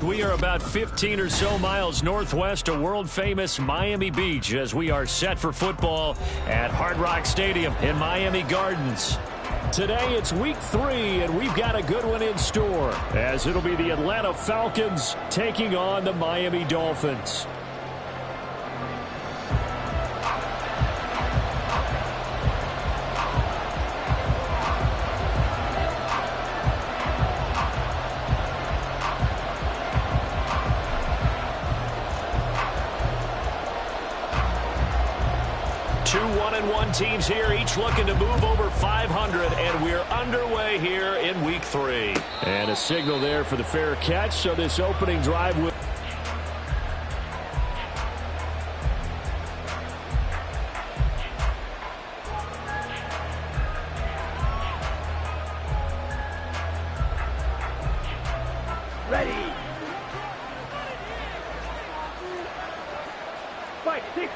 We are about 15 or so miles northwest of world-famous Miami Beach as we are set for football at Hard Rock Stadium in Miami Gardens. Today it's week 3, and we've got a good one in store as it'll be the Atlanta Falcons taking on the Miami Dolphins. Two 1-1 teams here, each looking to move over 500, and we're underway here in week 3. And a signal there for the fair catch, so this opening drive will... Ready. Fight, 6.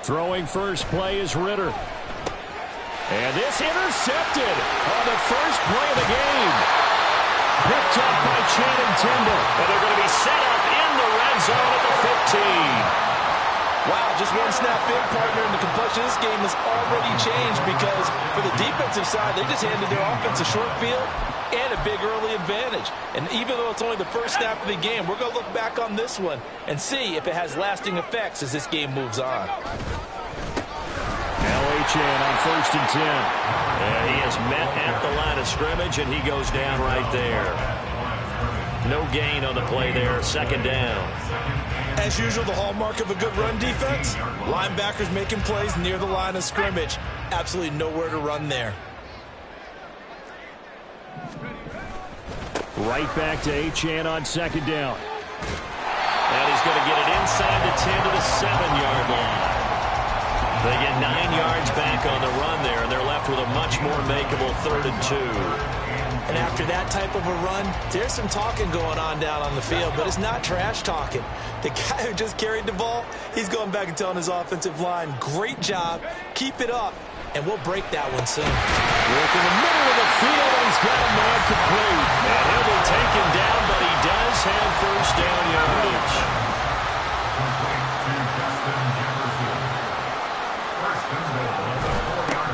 Throwing first play is Ritter. And this intercepted on the first play of the game. Picked up by Channing Tindall. And they're going to be set up in the red zone at the 15. Wow, just one snap in, partner, and the complexion of this game has already changed because for the defensive side, they just handed their offense a short field and a big early advantage. And even though it's only the first snap of the game, we're going to look back on this one and see if it has lasting effects as this game moves on. LHN on 1st and 10. And he is met at the line of scrimmage, and he goes down right there. No gain on the play there, 2nd down. As usual, the hallmark of a good run defense, linebackers making plays near the line of scrimmage. Absolutely nowhere to run there. Right back to Achane on 2nd down. And he's going to get it inside the 10 to the 7-yard line. They get 9 yards back on the run there, and they're left with a much more makeable 3rd and 2. And after that type of a run, there's some talking going on down on the field, but it's not trash talking. The guy who just carried the ball, he's going back and telling his offensive line, great job, keep it up, and we'll break that one soon. Work in the middle of the field, and he's got a man complete. And he'll be taken down, but he does have first down yardage.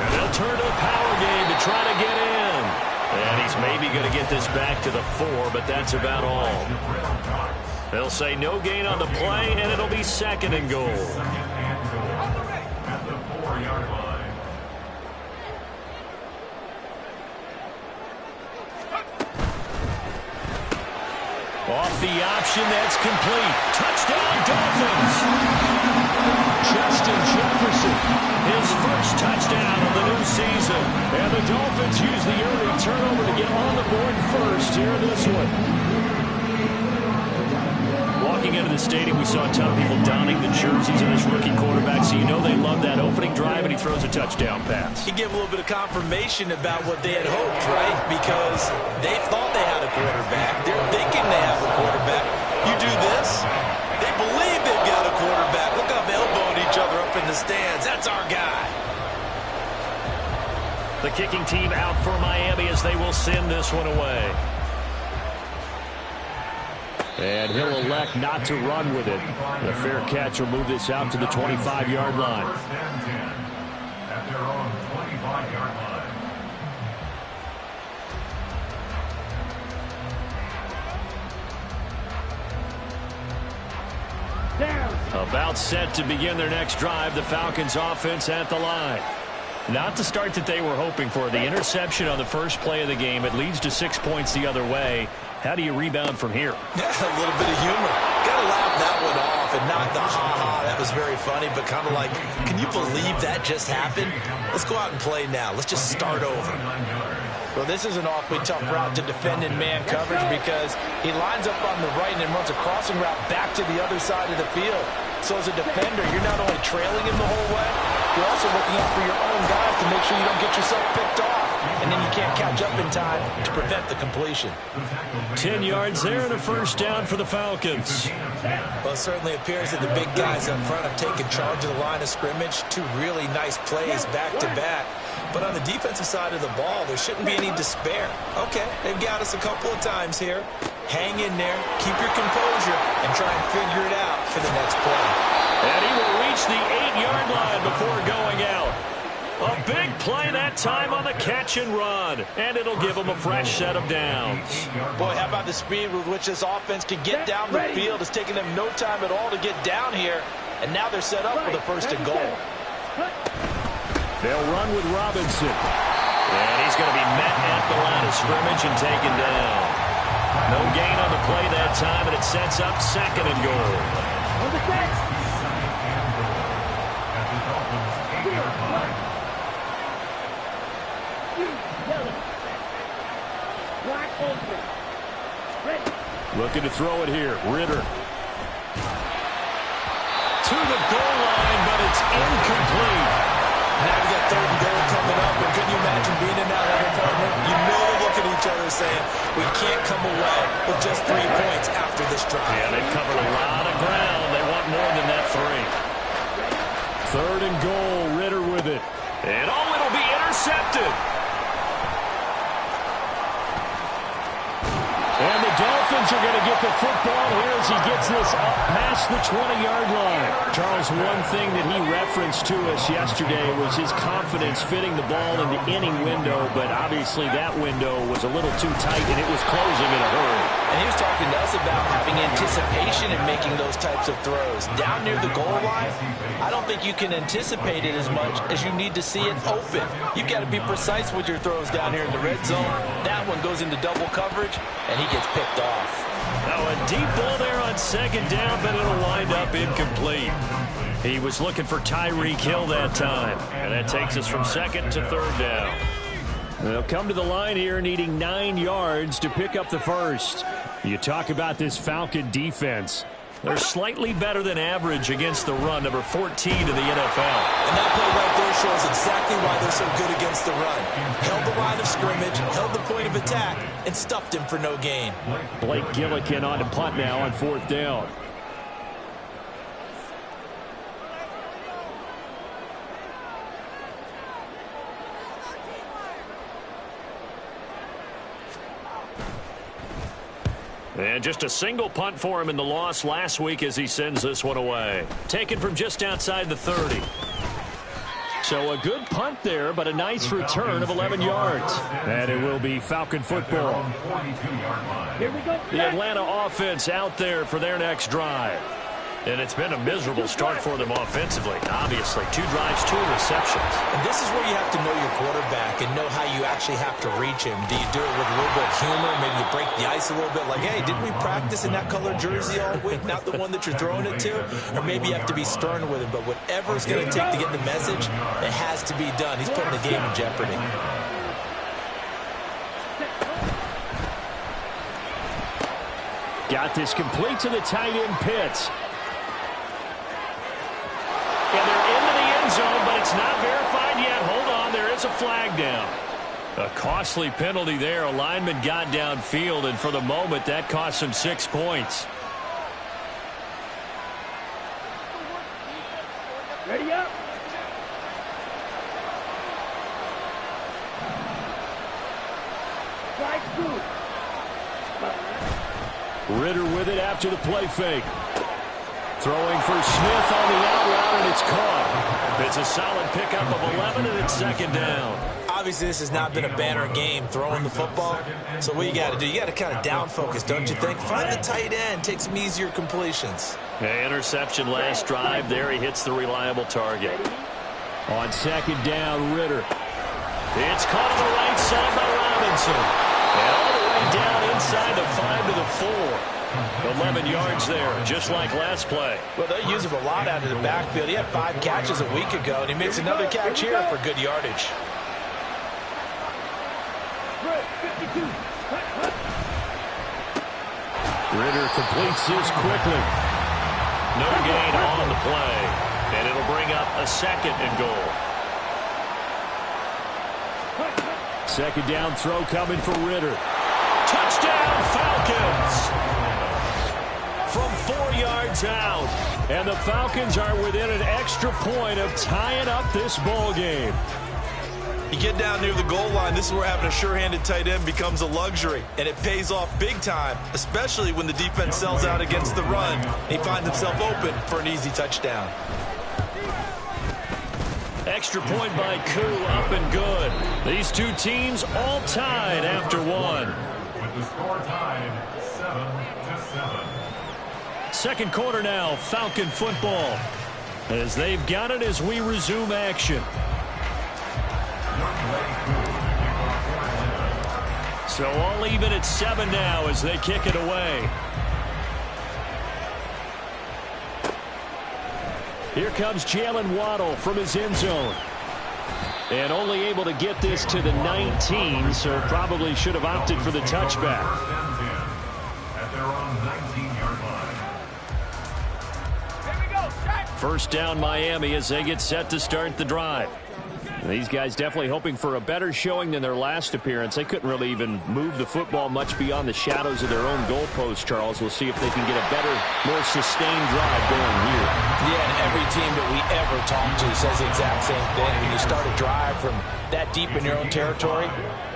And they'll turn to a power game to try to get in. And he's maybe going to get this back to the 4, but that's about all. They'll say no gain on the play, and it'll be 2nd and goal. At the 4-yard line. Off the option, that's complete. Touchdown, Dolphins. Justin Jefferson, his first touchdown of the new season. And the Dolphins use the early turnover to get on the board first here in this one. Walking into the stadium, we saw a ton of people donning the jerseys of this rookie quarterback, so you know they love that opening drive, and he throws a touchdown pass. He gave a little bit of confirmation about what they had hoped, right? Because they thought they had a quarterback. They're thinking they have a quarterback. You do this, they believe they've got a quarterback. Look how they're elbowing each other up in the stands. That's our guy. The kicking team out for Miami as they will send this one away. And he'll elect not to run with it. The fair catch will move this out to the 25-yard line. At their own 25-yard line. About set to begin their next drive, the Falcons offense at the line. Not the start that they were hoping for. The interception on the first play of the game, it leads to 6 points the other way. How do you rebound from here? Yeah, a little bit of humor. Got to laugh that one off and not the ha-ha. That was very funny, but kind of like, can you believe that just happened? Let's go out and play now. Let's just start over. Well, this is an awfully tough route to defend in man coverage because he lines up on the right and then runs a crossing route back to the other side of the field. So as a defender, you're not only trailing him the whole way, you're also looking out for your own guys to make sure you don't get yourself picked off. And then you can't catch up in time to prevent the completion. 10 yards there and a first down for the Falcons. Well, it certainly appears that the big guys up front have taken charge of the line of scrimmage. 2 really nice plays back-to-back. But on the defensive side of the ball, there shouldn't be any despair. Okay, they've got us a couple of times here. Hang in there, keep your composure, and try and figure it out for the next play. And he will reach the 8-yard line before going out. A big play that time on the catch and run. And it'll give him a fresh set of downs. Boy, how about the speed with which this offense can get down the field? It's taken them no time at all to get down here. And now they're set up for the 1st and goal. They'll run with Robinson. And he's going to be met at the line of scrimmage and taken down. No gain on the play that time, and it sets up 2nd and goal. On the catch. Looking to throw it here. Ritter. To the goal line, but it's incomplete. Now we got 3rd and goal coming up, and can you imagine being in that level, partner? You know they look at each other saying, we can't come away with just 3 points after this drive. Yeah, they've covered a lot of ground. They want more than that 3. 3rd and goal, Ritter with it. And it'll be intercepted. And the Dolphins are going to get the football here as he gets this up past the 20-yard line. Charles, one thing that he referenced to us yesterday was his confidence fitting the ball in the inning window, but obviously that window was a little too tight and it was closing in a hurry. And he was talking to us about having anticipation in making those types of throws. Down near the goal line, I don't think you can anticipate it as much as you need to see it open. You've got to be precise with your throws down here in the red zone. That one goes into double coverage, and he gets picked off. Now a deep ball there on 2nd down, but it'll wind up incomplete. He was looking for Tyreek Hill that time, and that takes us from 2nd to 3rd down. They'll come to the line here needing 9 yards to pick up the 1st. You talk about this Falcon defense. They're slightly better than average against the run, number 14 in the NFL. And that play right there shows exactly why they're so good against the run. Held the line of scrimmage, held the point of attack, and stuffed him for no gain. Blake Gillikin on to punt now on 4th down. And just a single punt for him in the loss last week as he sends this one away. Taken from just outside the 30. So a good punt there, but a nice return of 11 yards. And it will be Falcon football. Here we go. The Atlanta offense out there for their next drive. And it's been a miserable start for them offensively. Obviously, 2 drives, 2 receptions. And this is where you have to know your quarterback and know how you actually have to reach him. Do you do it with a little bit of humor? Maybe you break the ice a little bit like, hey, didn't we practice in that color jersey all week? Not the one that you're throwing it to? Or maybe you have to be stern with him. But whatever it's going to take to get the message, it has to be done. He's putting the game in jeopardy. Got this complete to the tight end Pitts. And they're into the end zone, but it's not verified yet. Hold on, there is a flag down. A costly penalty there. A lineman got downfield, and for the moment, that cost him 6 points. Ready up. Strike 2. Ritter with it after the play fake. Throwing for Smith on the out route, and it's caught. It's a solid pickup of 11, and it's 2nd down. Obviously, this has not been a banner game throwing the football. So what you got to do, you got to kind of down focus, don't you think? Find the tight end, take some easier completions. Interception last drive. There he hits the reliable target. On 2nd down, Ritter. It's caught on the right side by Robinson. And all the way down inside the 5 to the 4. 11 yards there, just like last play. Well, they use him a lot out of the backfield. He had 5 catches a week ago, and he makes another catch here for good yardage. Ritter completes this quickly. No gain on the play, and it'll bring up a 2nd and goal. 2nd down throw coming for Ritter. Touchdown, Falcons! From 4 yards out, and the Falcons are within an extra point of tying up this ball game. You get down near the goal line, this is where having a sure-handed tight end becomes a luxury, and it pays off big time, especially when the defense sells out against the run, and he finds himself open for an easy touchdown. Extra point by Koo, up and good. These two teams all tied after one. With the score tied 7-7. Second quarter now, Falcon football. As they've got it as we resume action. So all even at 7 now as they kick it away. Here comes Jalen Waddle from his end zone. And only able to get this to the 19, so probably should have opted for the touchback. At their own 19-yard line. First down Miami as they get set to start the drive. These guys definitely hoping for a better showing than their last appearance. They couldn't really even move the football much beyond the shadows of their own goalpost, Charles. We'll see if they can get a better, more sustained drive going here. Yeah, and every team that we ever talk to says the exact same thing. When you start a drive from that deep in your own territory,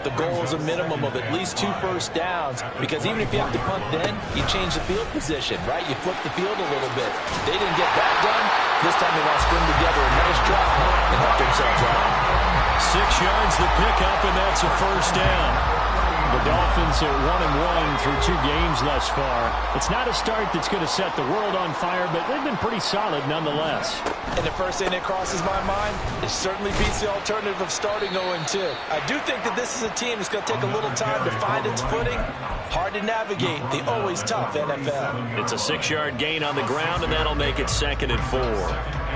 the goal is a minimum of at least 2 first downs, because even if you have to punt then, you change the field position, right? You flip the field a little bit. They didn't get that done. This time they want to string together a nice drive and help themselves out. 6 yards the pickup, and that's a first down. The Dolphins are 1-1 through 2 games thus far. It's not a start that's going to set the world on fire, but they've been pretty solid nonetheless. And the first thing that crosses my mind, it certainly beats the alternative of starting 0-2. I do think that this is a team that's going to take a little time to find its footing. Hard to navigate the always tough NFL. It's a 6-yard gain on the ground, and that'll make it 2nd and 4.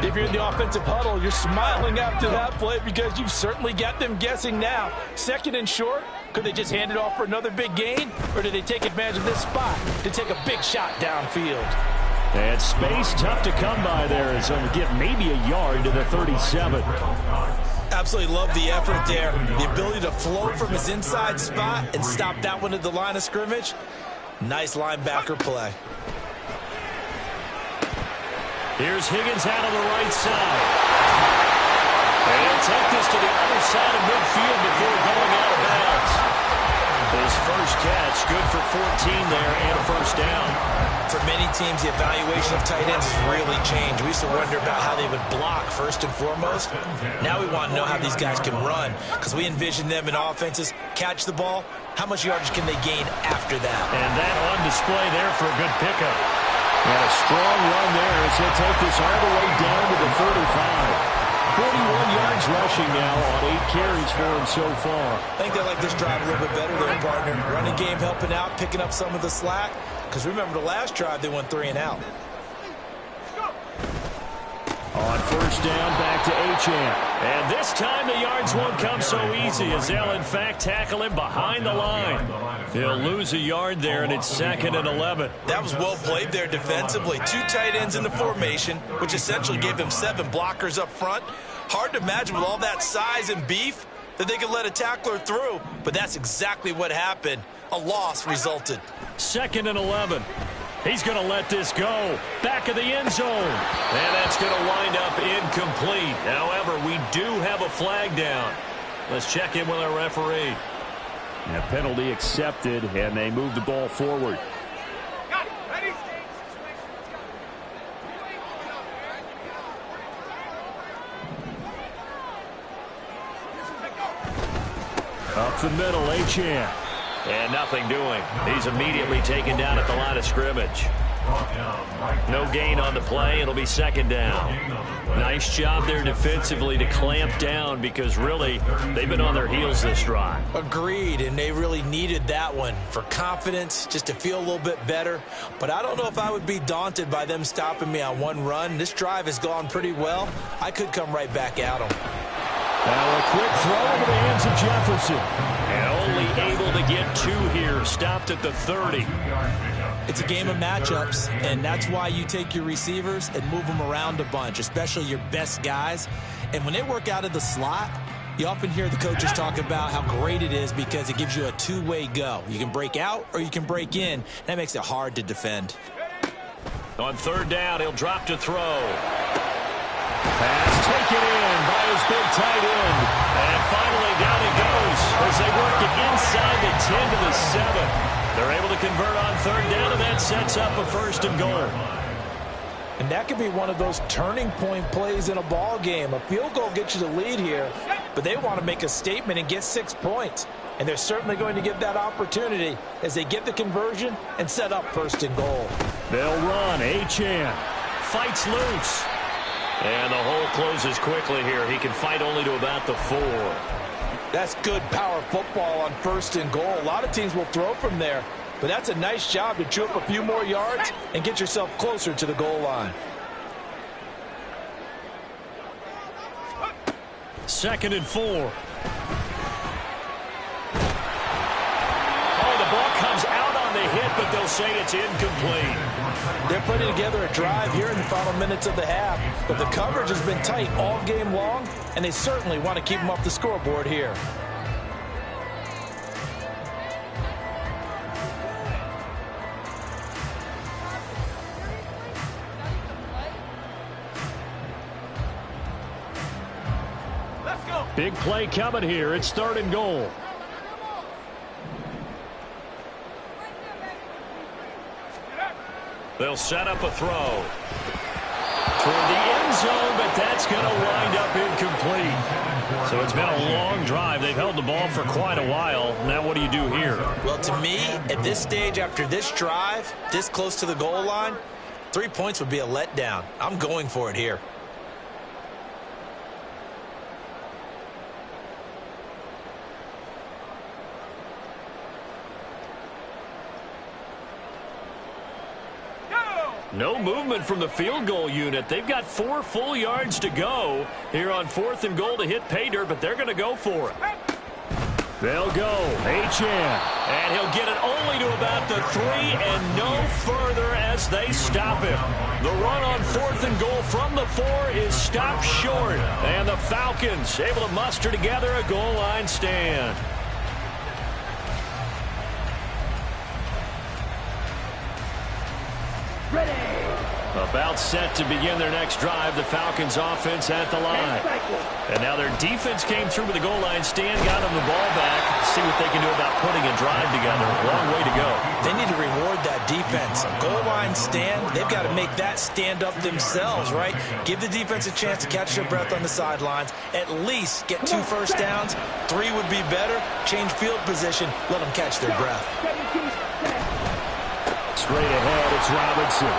If you're in the offensive huddle, you're smiling after that play because you've certainly got them guessing now. 2nd and short, could they just hand it off for another big gain? Or do they take advantage of this spot to take a big shot downfield? And space tough to come by there as they'll get maybe a yard to the 37. Absolutely love the effort there. The ability to float from his inside spot and stop that one at the line of scrimmage. Nice linebacker play. Here's Higgins out on the right side. And he'll take this to the other side of midfield before going out of bounds. His first catch, good for 14 there and a first down. For many teams, the evaluation of tight ends has really changed. We used to wonder about how they would block first and foremost. Now we want to know how these guys can run, because we envision them in offenses catch the ball. How much yardage can they gain after that? And that on display there for a good pickup. And a strong run there as he'll take this all the way down to the 35. 41 yards rushing now on 8 carries for him so far. I think they like this drive a little bit better there, partner. Running game helping out, picking up some of the slack. Because remember the last drive, they went 3 and out. On first down, back to Achane. And this time the yards won't come so easy as they'll, in fact, tackle him behind the line. He'll lose a yard there, and it's 2nd and 11. That was well played there defensively. 2 tight ends in the formation, which essentially gave them 7 blockers up front. Hard to imagine with all that size and beef that they could let a tackler through, but that's exactly what happened. A loss resulted. 2nd and 11. He's going to let this go. Back of the end zone. And that's going to wind up incomplete. However, we do have a flag down. Let's check in with our referee. And a penalty accepted, and they move the ball forward. Up the middle, Achane. And nothing doing. He's immediately taken down at the line of scrimmage. No gain on the play. It'll be 2nd down. Nice job there defensively to clamp down because really they've been on their heels this drive. Agreed, and they really needed that one for confidence, just to feel a little bit better. But I don't know if I would be daunted by them stopping me on one run. This drive has gone pretty well. I could come right back at them. Now a quick throw into the hands of Jefferson. And only able to get 2 here. Stopped at the 30. It's a game of matchups, and that's why you take your receivers and move them around a bunch, especially your best guys. And when they work out of the slot, you often hear the coaches talk about how great it is because it gives you a 2-way go. You can break out or you can break in. That makes it hard to defend. On 3rd down, he'll drop to throw. Pass taken in by his big tight end. And finally down it goes as they work it inside the 10 to the 7. They're able to convert on third down, and that sets up a 1st and goal. And that could be one of those turning point plays in a ball game. A field goal gets you the lead here, but they want to make a statement and get 6 points. And they're certainly going to give that opportunity as they get the conversion and set up 1st and goal. They'll run. Achane fights loose. And the hole closes quickly here. He can fight only to about the 4. That's good power football on 1st and goal. A lot of teams will throw from there, but that's a nice job to chew up a few more yards and get yourself closer to the goal line. 2nd and 4. Oh, the ball comes out on the hit, but they'll say it's incomplete. They're putting together a drive here in the final minutes of the half, but the coverage has been tight all game long, and they certainly want to keep them off the scoreboard here. Big play coming here. It's 3rd and goal. They'll set up a throw toward the end zone, but that's going to wind up incomplete. So it's been a long drive. They've held the ball for quite a while. Now what do you do here? Well, to me, at this stage, after this drive, this close to the goal line, 3 points would be a letdown. I'm going for it here. No movement from the field goal unit. They've got 4 full yards to go here on 4th and goal to hit pay dirt, but they're going to go for it. They'll go. Achane. And he'll get it only to about the 3 and no further as they stop him. The run on 4th and goal from the 4 is stopped short. And the Falcons able to muster together a goal line stand. About set to begin their next drive. The Falcons offense at the line. And now their defense came through with the goal line stand, got them the ball back. See what they can do about putting a drive together. Long way to go. They need to reward that defense. Goal line stand, they've got to make that stand up themselves, right? Give the defense a chance to catch their breath on the sidelines. At least get 2 first downs. 3 would be better. Change field position. Let them catch their breath. Straight ahead, it's Robinson.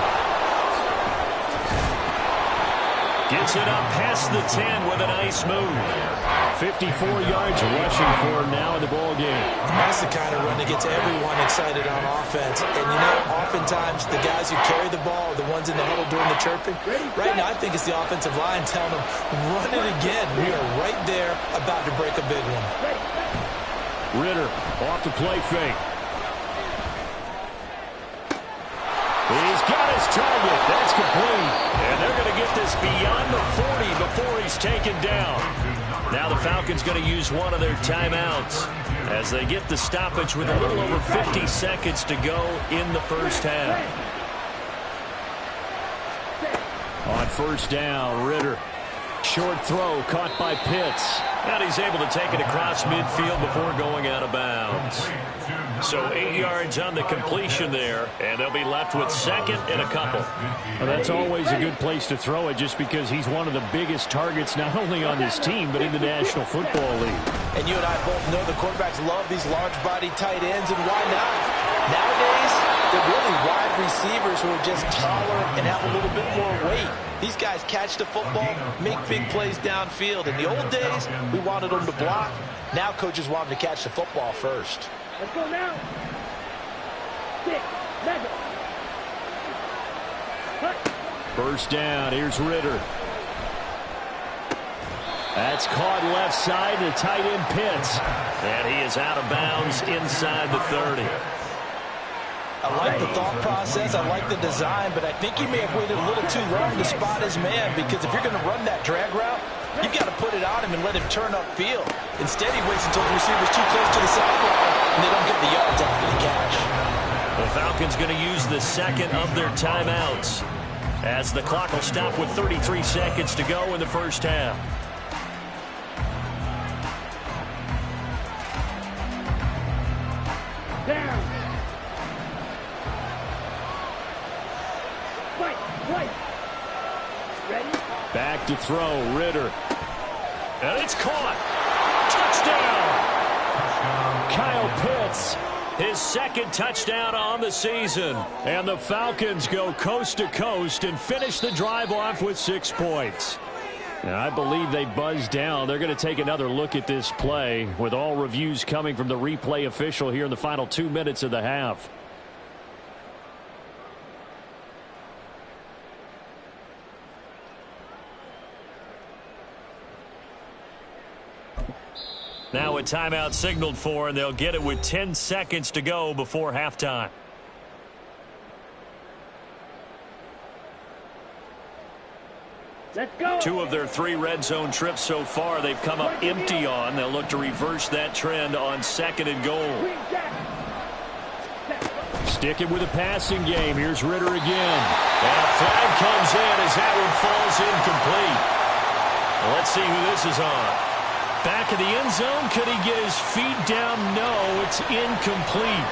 Gets it up past the 10 with a nice move. 54 yards rushing for him now in the ball game. That's the kind of run that gets everyone excited on offense. And, you know, oftentimes the guys who carry the ball are the ones in the huddle doing the chirping. Right now, I think it's the offensive line telling them, run it again. We are right there about to break a big one. Ritter off the play fake. He's got his target. That's complete. And they're going to get this beyond the 40 before he's taken down. Now the Falcons going to use one of their timeouts as they get the stoppage with a little over 50 seconds to go in the first half. On 1st down, Ritter. Short throw caught by Pitts. And he's able to take it across midfield before going out of bounds. So 8 yards on the completion there, and they'll be left with 2nd and a couple. Well, that's always a good place to throw it just because he's one of the biggest targets not only on this team but in the National Football League. And you and I both know the quarterbacks love these large-body tight ends, and why not? Nowadays, they're really wide receivers who are just taller and have a little bit more weight. These guys catch the football, make big plays downfield. In the old days, we wanted them to block. Now coaches want them to catch the football first. Let's go now. 6, 7. First down, here's Ritter. That's caught left side, the tight end Pitts. And he is out of bounds inside the 30. I like the thought process, I like the design, but I think he may have waited a little too long to spot his man, because if you're going to run that drag route, you've got to put it on him and let him turn upfield. Instead, he waits until the receiver's too close to the sideline, and they don't get the yards after the catch. The Falcons going to use the 2nd of their timeouts as the clock will stop with 33 seconds to go in the first half. Down. Right. Ready? Back to throw, Ritter. And it's caught. Touchdown! Kyle Pitts, his second touchdown on the season. And the Falcons go coast to coast and finish the drive off with 6 points. Now, I believe they buzzed down. They're going to take another look at this play with all reviews coming from the replay official here in the final 2 minutes of the half. Now a timeout signaled for, and they'll get it with 10 seconds to go before halftime. Let's go. 2 of their 3 red zone trips so far they've come up empty on. They'll look to reverse that trend on 2nd and goal. Sticking with a passing game. Here's Ritter again. And a flag comes in as that one falls incomplete. Well, let's see who this is on. Back of the end zone. Could he get his feet down? No, it's incomplete.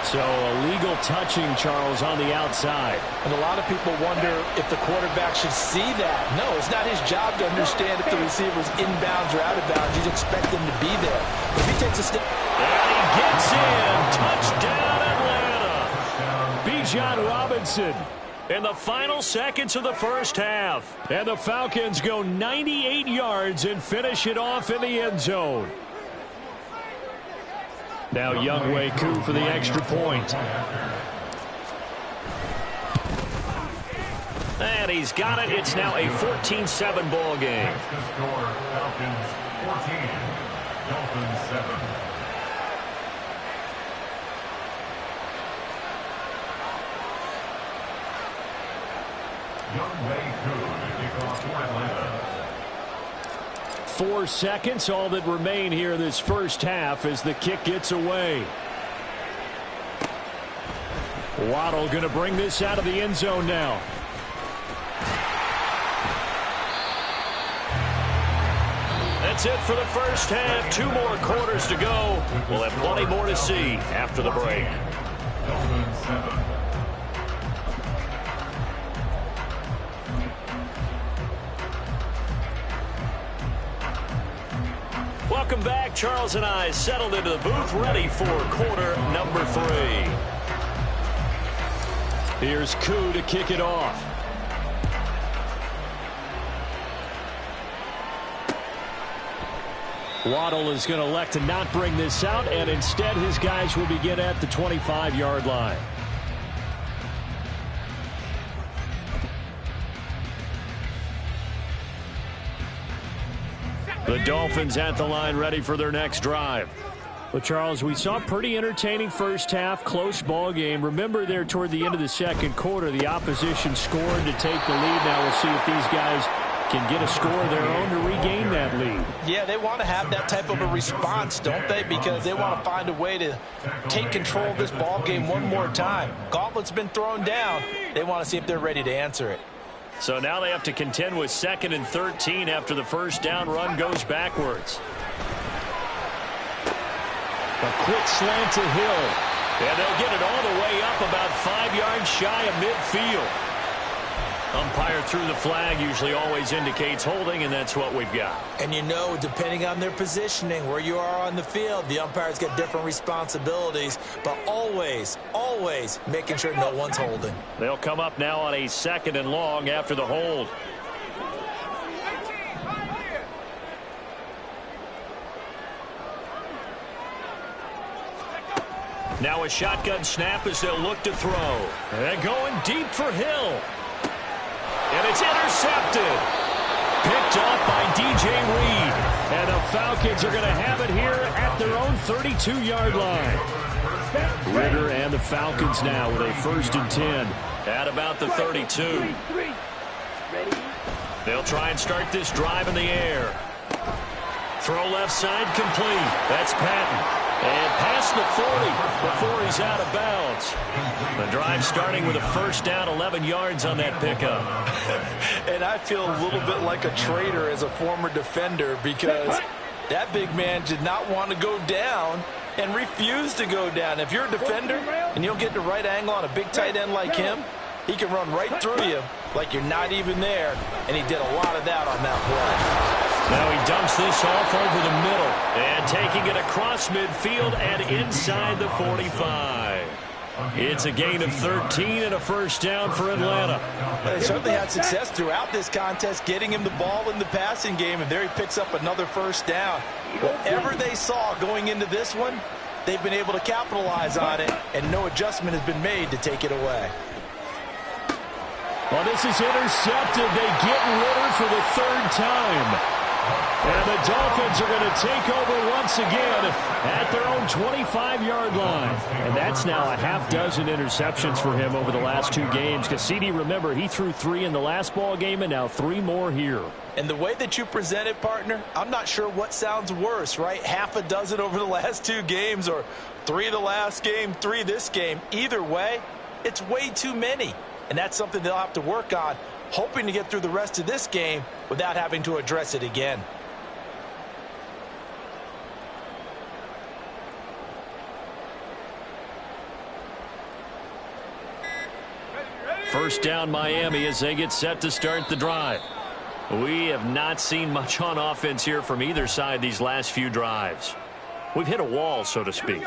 So illegal touching, Charles, on the outside. And a lot of people wonder if the quarterback should see that. No, it's not his job to understand if the receiver's inbounds or out of bounds. You'd expect him to be there. If he takes a step. And he gets in. Touchdown, Atlanta. Bijan Robinson in the final seconds of the first half. And the Falcons go 98 yards and finish it off in the end zone. Now Younghoe Koo for the extra point. And he's got it. It's now a 14-7 ball game. Falcons 14, Dolphins 7. Younghoe Koo to kick off for Atlanta. 4 seconds, all that remain here this first half as the kick gets away. Waddle going to bring this out of the end zone now. That's it for the first half. 2 more quarters to go. We'll have plenty more to see after the break. Dolphins 7. Welcome back. Charles and I settled into the booth, ready for quarter number 3. Here's Koo to kick it off. Waddle is going to elect to not bring this out, and instead his guys will begin at the 25-yard line. The Dolphins at the line, ready for their next drive. Well, Charles, we saw a pretty entertaining first half, close ball game. Remember there toward the end of the second quarter, the opposition scored to take the lead. Now we'll see if these guys can get a score of their own to regain that lead. Yeah, they want to have that type of a response, don't they? Because they want to find a way to take control of this ball game one more time. Gauntlet's been thrown down. They want to see if they're ready to answer it. So now they have to contend with 2nd and 13 after the first down run goes backwards. A quick slant to Hill. And they'll get it all the way up about 5 yards shy of midfield. Umpire threw the flag, usually always indicates holding, and that's what we've got. And you know, depending on their positioning, where you are on the field, the umpires get different responsibilities, but always, always making sure no one's holding. They'll come up now on a 2nd and long after the hold. Now a shotgun snap as they'll look to throw. And going deep for Hill. And it's intercepted. Picked off by D.J. Reed. And the Falcons are going to have it here at their own 32-yard line. Ritter and the Falcons now with a 1st and 10 at about the 32. They'll try and start this drive in the air. Throw left side complete. That's Patton. And past the 40 before he's out of bounds. The drive starting with a first down, 11 yards on that pickup. And I feel a little bit like a traitor as a former defender because that big man did not want to go down and refused to go down. If you're a defender and you don't get the right angle on a big tight end like him, he can run right through you like you're not even there, and he did a lot of that on that play. Now he dumps this off over the middle and taking it across midfield and inside the 45. It's a gain of 13 and a first down for Atlanta. They certainly had success throughout this contest getting him the ball in the passing game, and there he picks up another first down. Whatever they saw going into this one, they've been able to capitalize on it, and no adjustment has been made to take it away. Well, this is intercepted. They get Ritter for the third time. And the Dolphins are going to take over once again at their own 25-yard line. And that's now a half-dozen interceptions for him over the last two games. Cassidy, remember, he threw 3 in the last ball game and now 3 more here. And the way that you present it, partner, I'm not sure what sounds worse, right? Half a dozen over the last 2 games or 3 the last game, 3 this game. Either way, it's way too many. And that's something they'll have to work on, hoping to get through the rest of this game without having to address it again. First down Miami as they get set to start the drive. We have not seen much on offense here from either side these last few drives. We've hit a wall, so to speak.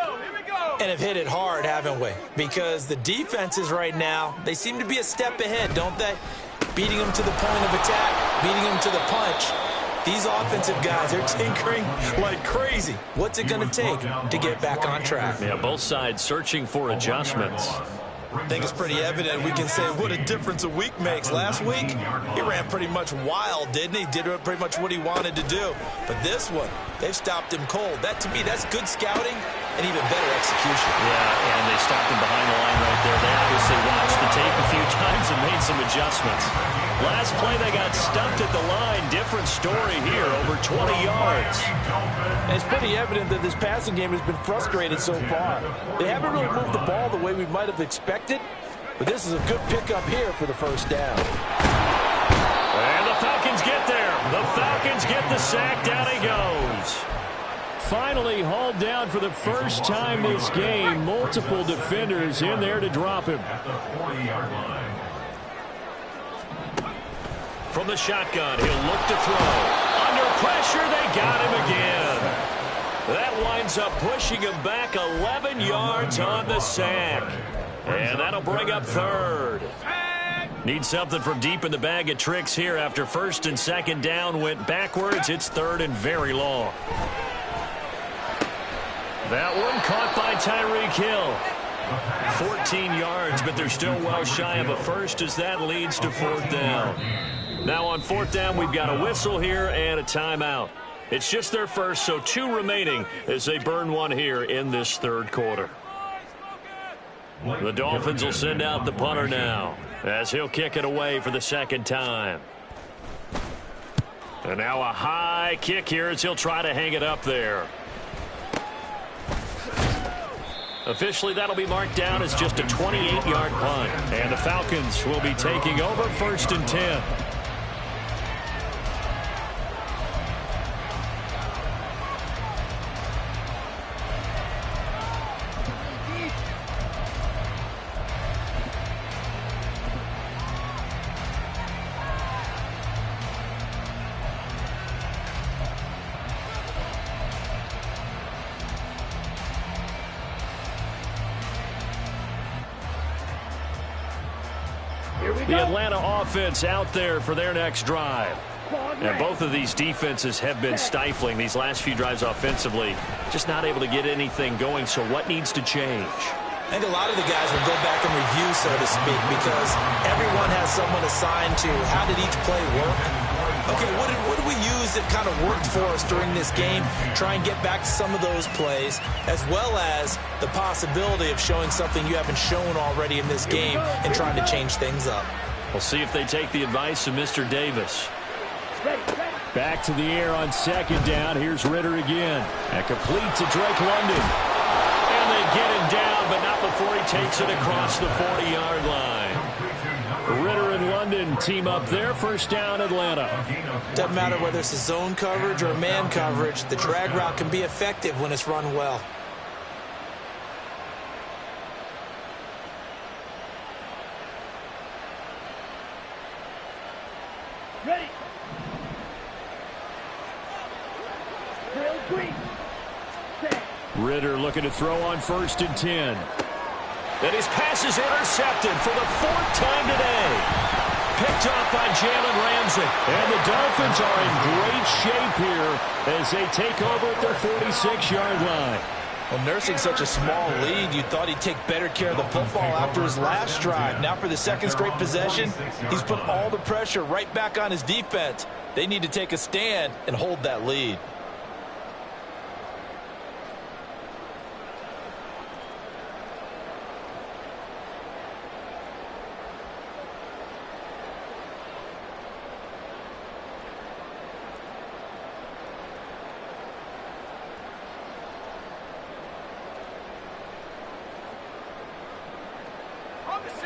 And have hit it hard, haven't we? Because the defenses right now, they seem to be a step ahead, don't they? Beating them to the point of attack, beating them to the punch. These offensive guys are tinkering like crazy. What's it going to take to get back on track? Yeah, both sides searching for adjustments. I think it's pretty evident we can say what a difference a week makes. Last week, he ran pretty much wild, didn't he? Did pretty much what he wanted to do. But this one, they've stopped him cold. That, to me, that's good scouting and even better execution. Yeah, and they stopped him behind the line right there. They obviously watched the tape a few times and made some adjustments. Last play, they got stuffed at the line. Different story here, over 20 yards. And it's pretty evident that this passing game has been frustrated so far. They haven't really moved the ball the way we might have expected, but this is a good pickup here for the first down. And the Falcons get there. The Falcons get the sack. Down he goes. Finally hauled down for the first time this game. Multiple defenders in there to drop him. From the shotgun, he'll look to throw. Under pressure, they got him again. That winds up pushing him back 11 yards on the sack. And that'll bring up third. Need something from deep in the bag of tricks here after first and second down went backwards. It's third and very long. That one caught by Tyreek Hill. 14 yards, but they're still well shy of a first as that leads to fourth down. Now on fourth down, we've got a whistle here and a timeout. It's just their first, so 2 remaining as they burn one here in this third quarter. The Dolphins will send out the punter now as he'll kick it away for the second time. And now a high kick here as he'll try to hang it up there. Officially, that'll be marked down as just a 28-yard punt. And the Falcons will be taking over first and 10. The Atlanta offense out there for their next drive. And both of these defenses have been stifling these last few drives offensively. Just not able to get anything going, so what needs to change? I think a lot of the guys will go back and review, so to speak, because everyone has someone assigned to how did each play work. Okay, what did we use that kind of worked for us during this game? Try and get back to some of those plays, as well as the possibility of showing something you haven't shown already in this game and trying to change things up. We'll see if they take the advice of Mr. Davis. Ready. Back to the air on second down. Here's Ritter again. And complete to Drake London. And they get him down, but not before he takes it across the 40-yard line. Ritter and London team up there. First down, Atlanta. Doesn't matter whether it's a zone coverage or man coverage. The drag route can be effective when it's run well. Ready. Drill green. Set. Ritter looking to throw on 1st and 10. And his pass is intercepted for the 4th time today. Picked off by Jalen Ramsey. And the Dolphins are in great shape here as they take over at their 46-yard line. Well, nursing such a small lead, you thought he'd take better care of the football after his last drive. Now for the 2nd straight possession, he's put all the pressure right back on his defense. They need to take a stand and hold that lead.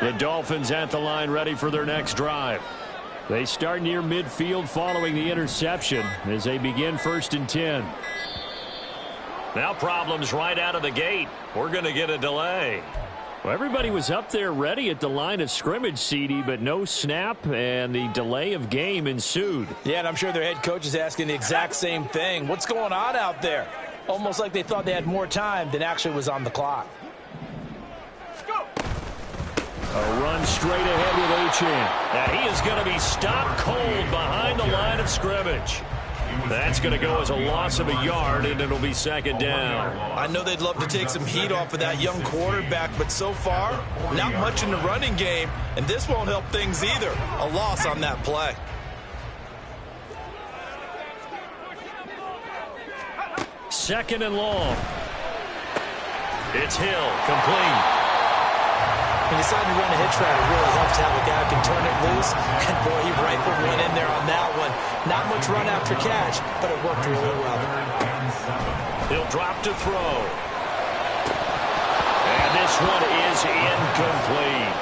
The Dolphins at the line ready for their next drive. They start near midfield following the interception as they begin 1st and 10. Now problems right out of the gate. We're going to get a delay. Well, everybody was up there ready at the line of scrimmage, CD, but no snap, and the delay of game ensued. Yeah, and I'm sure their head coach is asking the exact same thing. What's going on out there? Almost like they thought they had more time than actually was on the clock. A run straight ahead with Achane. And he is going to be stopped cold behind the line of scrimmage. That's going to go as a loss of a yard, and it'll be 2nd down. I know they'd love to take some heat off of that young quarterback, but so far, not much in the running game, and this won't help things either. A loss on that play. Second and long. It's Hill, complete. When you decide to run a hitch route, it really helps to have a guy who can turn it loose. And, boy, he rifled one in there on that one. Not much run after catch, but it worked really well. He'll drop to throw. And this one is incomplete.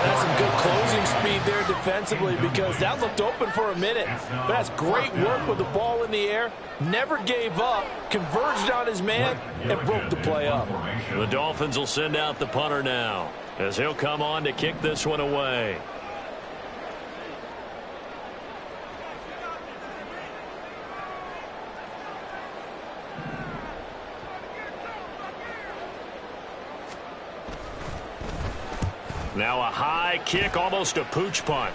That's some good closing speed there defensively because that looked open for a minute. But that's great work with the ball in the air. Never gave up, converged on his man, and broke the play up. The Dolphins will send out the punter now as he'll come on to kick this one away. Now a high kick, almost a pooch punt.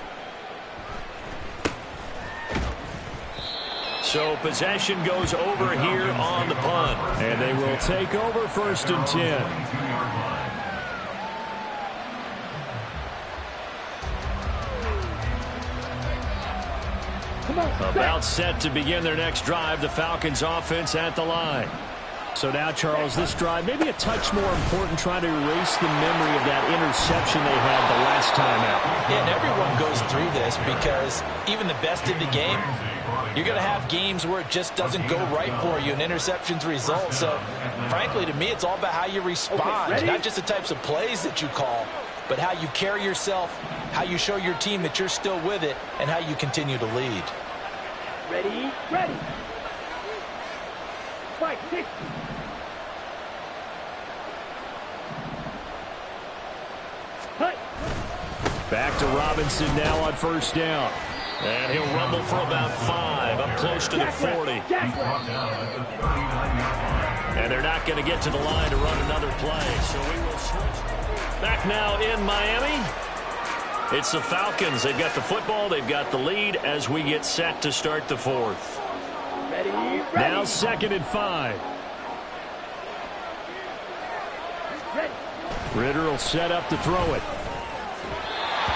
So possession goes over here on the punt. And they will take over 1st and 10. About set to begin their next drive, the Falcons offense at the line. So now, Charles, this drive maybe a touch more important, trying to erase the memory of that interception they had the last time out. Yeah, and everyone goes through this because even the best in the game, you're going to have games where it just doesn't go right for you and interceptions result. So, frankly, to me, it's all about how you respond, not just the types of plays that you call, but how you carry yourself, how you show your team that you're still with it, and how you continue to lead. Ready, ready. Fight, 60. Back to Robinson now on 1st down. And he'll rumble for about 5, up close to the 40. And they're not going to get to the line to run another play, so we will switch. Back now in Miami. It's the Falcons. They've got the football. They've got the lead as we get set to start the 4th. Ready, ready. Now 2nd and 5. Ready. Ritter will set up to throw it.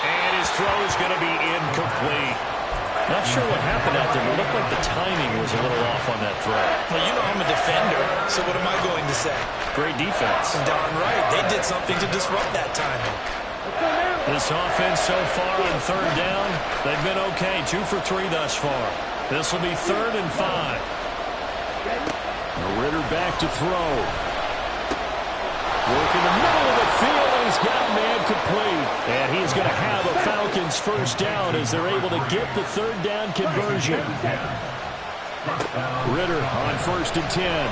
And his throw is going to be incomplete. Not sure what happened out there, but it looked like the timing was a little off on that throw. Well, you know I'm a defender, so what am I going to say? Great defense. Darn right. They did something to disrupt that timing. This offense so far on 3rd down, they've been okay. 2 for 3 thus far. This will be 3rd and 5. Ritter back to throw. Work in the middle of the field, and he's got a man complete. And he's going to have a Falcons first down as they're able to get the 3rd down conversion. Ritter on 1st and 10.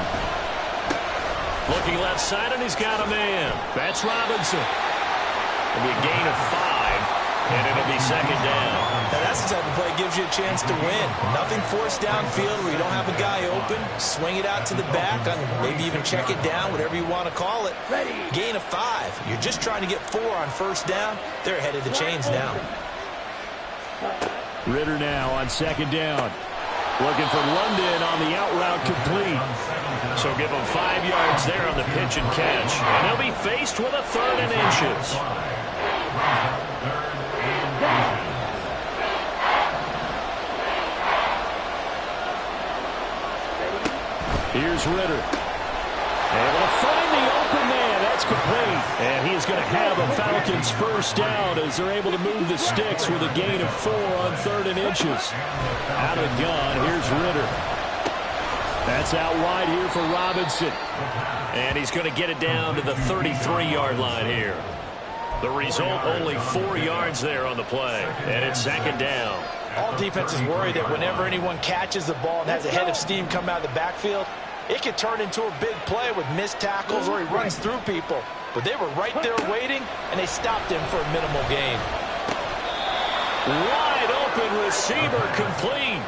Looking left side, and he's got a man. That's Robinson. It'll be a gain of 5, and it'll be 2nd down. Now that's the type of play that gives you a chance to win. Nothing forced downfield where you don't have a guy open. Swing it out to the back, maybe even check it down, whatever you want to call it. Gain of 5. You're just trying to get 4 on 1st down. They're ahead of the chains now. Ritter now on 2nd down. Looking for London on the out route complete. So give him 5 yards there on the pitch and catch. And he'll be faced with a 3rd and inches. Here's Ritter. Able to find the open man. That's complete. And he's going to have a Falcons first down as they're able to move the sticks with a gain of 4 on 3rd and inches. Out of the gun, here's Ritter. That's out wide here for Robinson. And he's going to get it down to the 33-yard line here. The result, only 4 yards there on the play. And it's 2nd down. All defenses worry that whenever anyone catches the ball and has a head of steam come out of the backfield, it can turn into a big play with missed tackles or he runs through people. But they were right there waiting, and they stopped him for a minimal gain. Wide open receiver complete.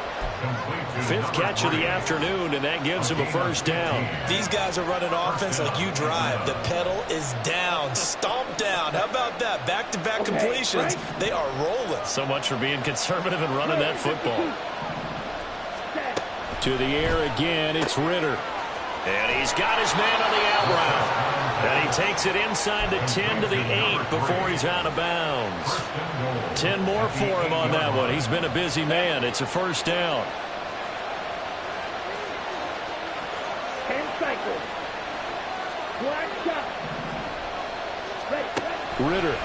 5th catch of the afternoon, and that gives him a first down. These guys are running offense like you drive. The pedal is down, stomped down. How about that? Back-to-back completions. They are rolling. So much for being conservative and running that football. To the air again, it's Ritter. And he's got his man on the out route. And he takes it inside the 10 to the 8 before he's out of bounds. 10 more for him on that one. He's been a busy man. It's a first down. 10 cycles. Black shot. Ready. Ritter.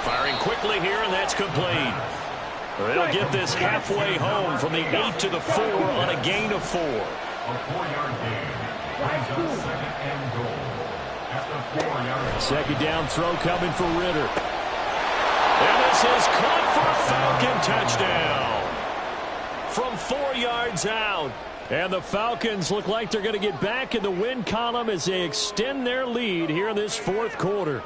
Firing quickly here, and that's complete. They'll get this halfway home from the 8 to the 4 on a gain of 4. A 4-yard gain. Brings up 2nd and goal. At the 4-yard line. 2nd down throw coming for Ritter. And this is caught for a Falcon touchdown. From 4 yards out. And the Falcons look like they're going to get back in the win column as they extend their lead here in this 4th quarter.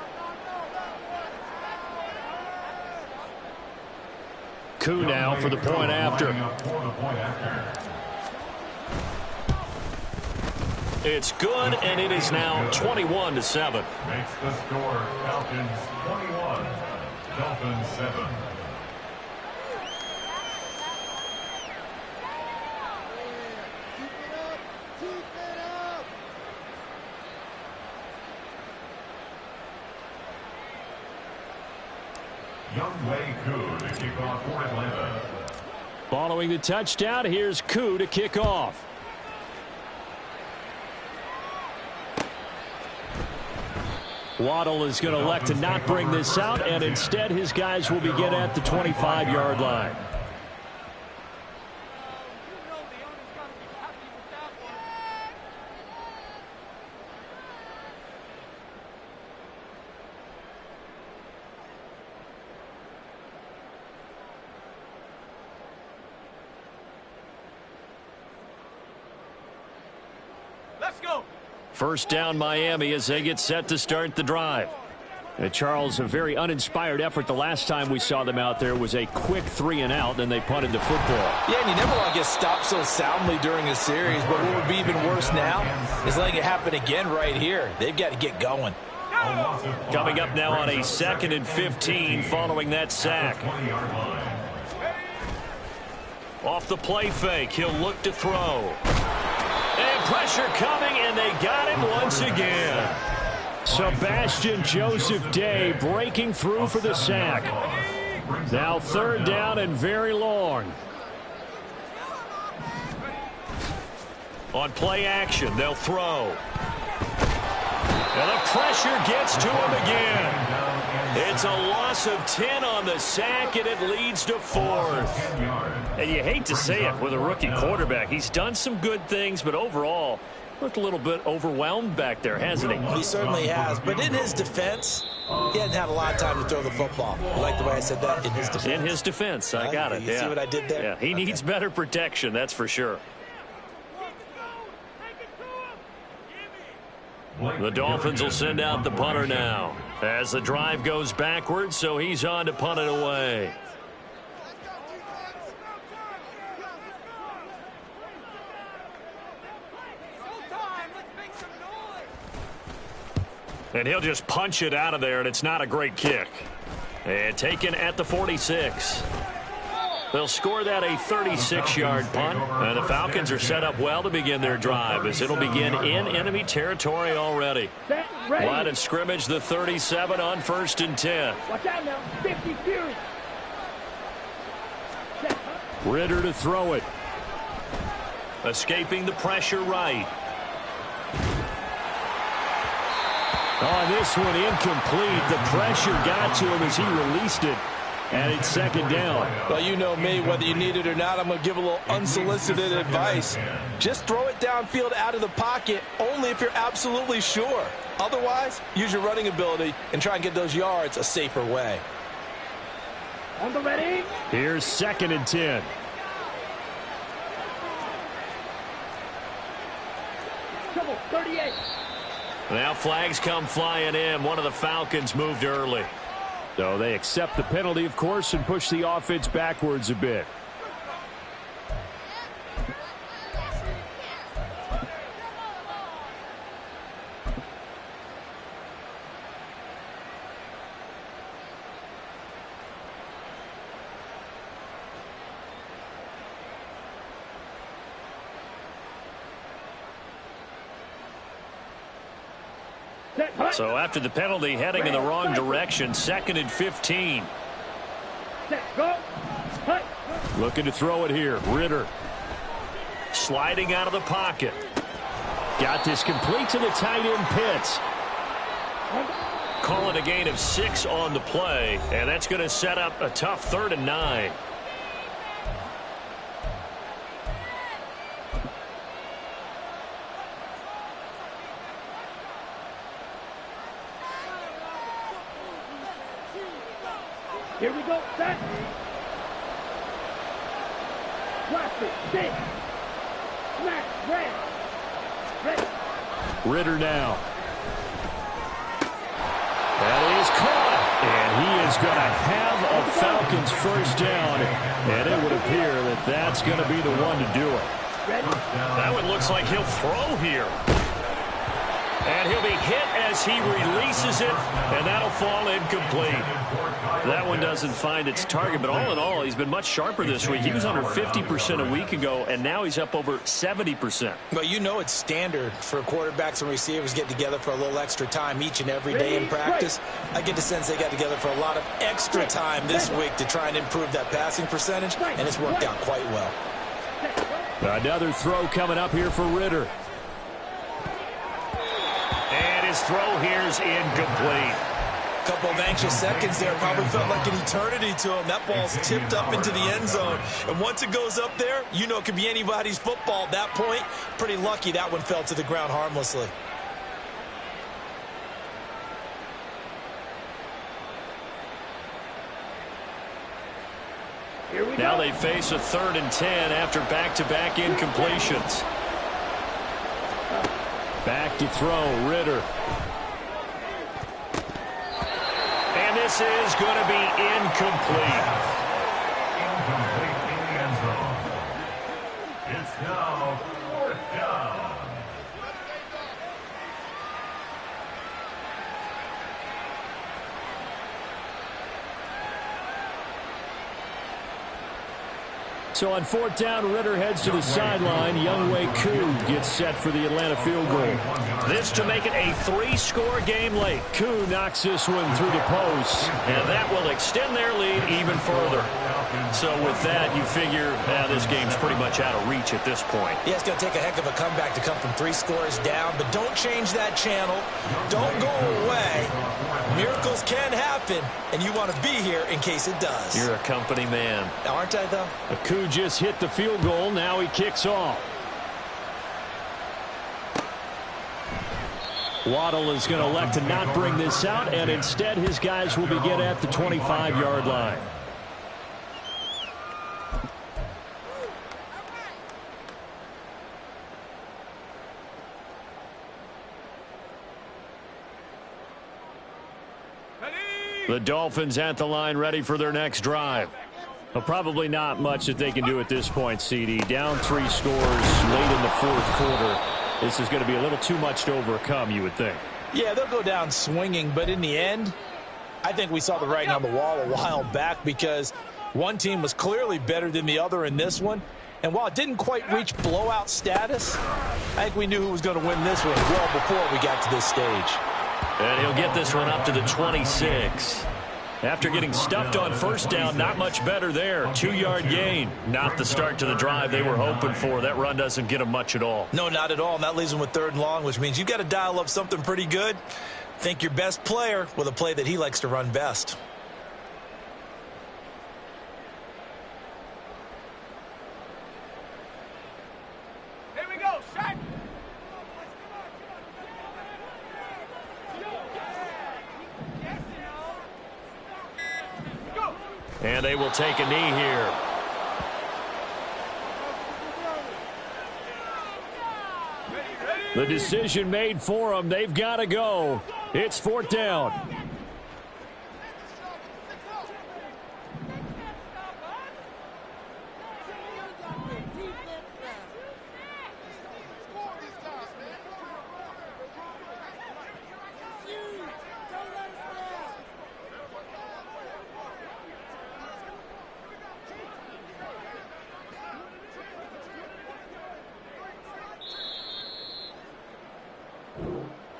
Koo now for the point after. It's good, and it is now 21-7. Makes the score Falcons 21, Dolphins 7. Youngway Koo to kick off for Atlanta. Following the touchdown, here's Koo to kick off. Waddle is going to elect to not bring this out, and instead his guys will begin at the 25-yard line. Let's go. First down Miami as they get set to start the drive. Charles, a very uninspired effort. The last time we saw them out there was a quick 3 and out, then they punted the football. Yeah, and you never want to get stopped so soundly during a series, but what would be even worse now is letting it happen again right here. They've got to get going. Coming up now on a 2nd and 15 following that sack. Off the play fake, he'll look to throw. And pressure coming, and they got him once again. Sebastian Joseph Day breaking through for the sack. Now 3rd down and very long. On play action, they'll throw. And the pressure gets to him again. It's a loss of 10 on the sack, and it leads to 4th. And you hate to say it with a rookie quarterback. He's done some good things, but overall, looked a little bit overwhelmed back there, hasn't he? He certainly has. But in his defense, he hadn't had a lot of time to throw the football. You like the way I said that? In his defense. In his defense. I got it. You see what I did there? Yeah, he needs better protection, that's for sure. The Dolphins will send out the punter now as the drive goes backwards, so he's on to punt it away. And he'll just punch it out of there, and it's not a great kick. And taken at the 46. They'll score that a 36-yard punt, and the Falcons are set up well to begin their drive as it'll begin in enemy territory already. Line of scrimmage, the 37 on 1st and 10. Watch out now, 50 Fury. Ritter to throw it. Escaping the pressure right. On this one, incomplete. The pressure got to him as he released it. And it's 2nd down. Well, you know me, whether you need it or not, I'm going to give a little unsolicited advice. Just throw it downfield out of the pocket, only if you're absolutely sure. Otherwise, use your running ability and try and get those yards a safer way. On the ready. Here's 2nd and 10. Trouble, 38. Now flags come flying in. One of the Falcons moved early. So they accept the penalty, of course, and push the offense backwards a bit. So after the penalty, heading in the wrong direction, 2nd and 15. Go. Looking to throw it here. Ritter. Sliding out of the pocket. Got this complete to the tight end Pitts. Calling a gain of 6 on the play, and that's going to set up a tough 3rd and 9. Here we go, set. Blaster, six. Smash, red. Ready. Ritter now. That is caught. And he is going to have a Falcons 1st down. And it would appear that that's going to be the one to do it. That one looks like he'll throw here. And he'll be hit as he releases it, and that'll fall incomplete. That one doesn't find its target, but all in all, he's been much sharper this week. He was under 50% a week ago, and now he's up over 70%. Well, you know it's standard for quarterbacks and receivers get together for a little extra time each and every day in practice. I get the sense they got together for a lot of extra time this week to try and improve that passing percentage, and it's worked out quite well. Another throw coming up here for Ritter. And his throw here's incomplete. Couple of anxious seconds there. Probably felt like an eternity to him. That ball's tipped up into the end zone. And once it goes up there, you know it could be anybody's football at that point. Pretty lucky that one fell to the ground harmlessly. Now they face a 3rd and 10 after back-to-back incompletions. Back to throw, Ritter. And this is going to be incomplete. Incomplete in the end zone. It's now 4th down. So on fourth down, Ritter heads to the sideline. Younghoe Koo gets set for the Atlanta field goal. This to make it a 3-score game late. Koo knocks this one through the post. And that will extend their lead even further. So with that, you figure this game's pretty much out of reach at this point. Yeah, it's going to take a heck of a comeback to come from 3 scores down, but don't change that channel. Don't go away. Miracles can happen, and you want to be here in case it does. You're a company man. Aren't I, though? Koo just hit the field goal. Now he kicks off. Waddle is going to elect to not bring this out, and instead his guys will begin at the 25-yard line. The Dolphins at the line, ready for their next drive. Well, probably not much that they can do at this point, CD. Down 3 scores late in the fourth quarter. This is going to be a little too much to overcome, you would think. Yeah, they'll go down swinging, but in the end, I think we saw the writing on the wall a while back because one team was clearly better than the other in this one. And while it didn't quite reach blowout status, I think we knew who was going to win this one well before we got to this stage. And he'll get this one up to the 26. After getting stuffed on first down, not much better there. 2-yard gain. Not the start to the drive they were hoping for. That run doesn't get them much at all. No, not at all. And that leaves them with 3rd and long, which means you've got to dial up something pretty good. Think your best player with a play that he likes to run best. Here we go, set. And they will take a knee here. The decision made for them. They've got to go. It's 4th down.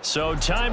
So time